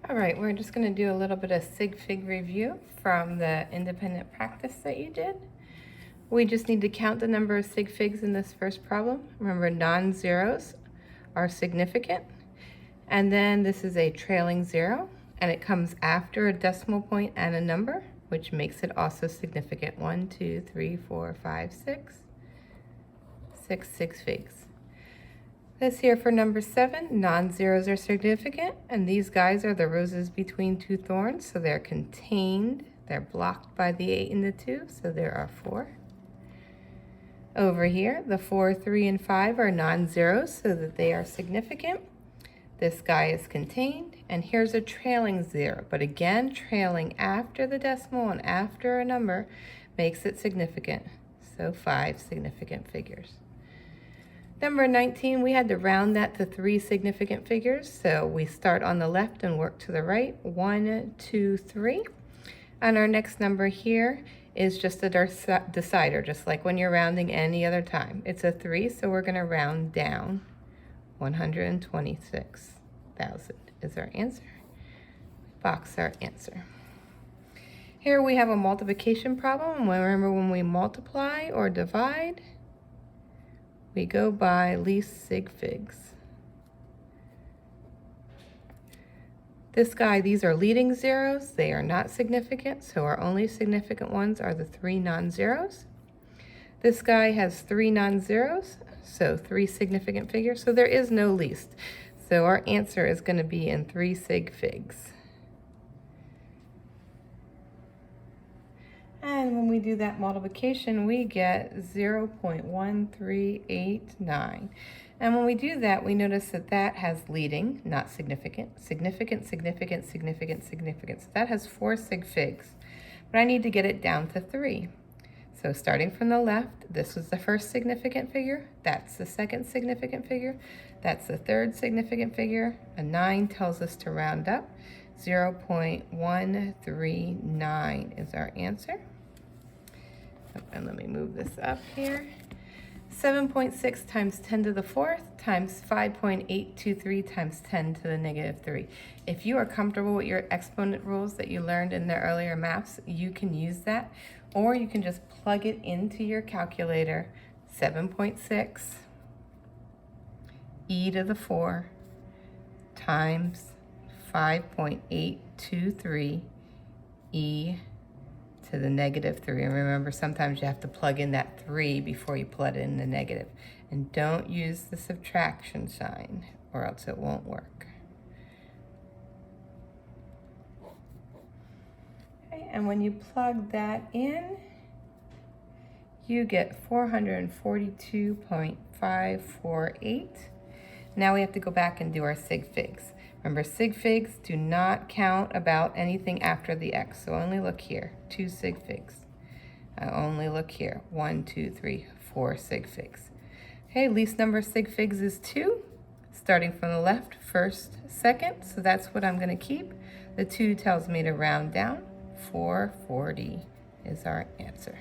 All right, we're just going to do a little bit of sig fig review from the independent practice that you did. We just need to count the number of sig figs in this first problem. Remember, non-zeros are significant. And then this is a trailing zero, and it comes after a decimal point and a number, which makes it also significant. 1, 2, 3, 4, 5, 6. 6 figs. This here for number 7, non-zeros are significant, and these guys are the roses between two thorns, so they're contained. They're blocked by the 8 and the 2, so there are 4. Over here, the 4, 3, and 5 are non-zeros, so that they are significant. This guy is contained, and here's a trailing 0, but again, trailing after the decimal and after a number makes it significant, so 5 significant figures. Number 19, we had to round that to 3 significant figures, so we start on the left and work to the right. 1, 2, 3. And our next number here is just a decider, just like when you're rounding any other time. It's a 3, so we're going to round down. 126,000 is our answer. Box our answer. Here we have a multiplication problem. Remember, when we multiply or divide, we go by least sig figs. This guy, these are leading zeros. They are not significant, so our only significant ones are the 3 non-zeros. This guy has 3 non-zeros, so 3 significant figures, so there is no least. So our answer is going to be in 3 sig figs. And when we do that multiplication, we get 0.1389. And when we do that, we notice that that has leading, not significant, significant, significant, significant, significant. So that has 4 sig figs. But I need to get it down to 3. So starting from the left, this was the first significant figure. That's the second significant figure. That's the third significant figure. A 9 tells us to round up. 0.139 is our answer. And let me move this up here. 7.6 times 10 to the 4th times 5.823 times 10 to the negative 3. If you are comfortable with your exponent rules that you learned in the earlier maths, you can use that, or you can just plug it into your calculator. 7.6 e to the 4 times 5.823 e to the negative 3. And remember, sometimes you have to plug in that 3 before you plug in the negative. And don't use the subtraction sign, or else it won't work. Okay, and when you plug that in, you get 442.548. Now we have to go back and do our sig figs. Remember, sig figs do not count about anything after the x, so only look here, 2 sig figs. I only look here, 1, 2, 3, 4 sig figs. Okay, least number of sig figs is 2, starting from the left, first, second, so that's what I'm going to keep. The 2 tells me to round down. 440 is our answer.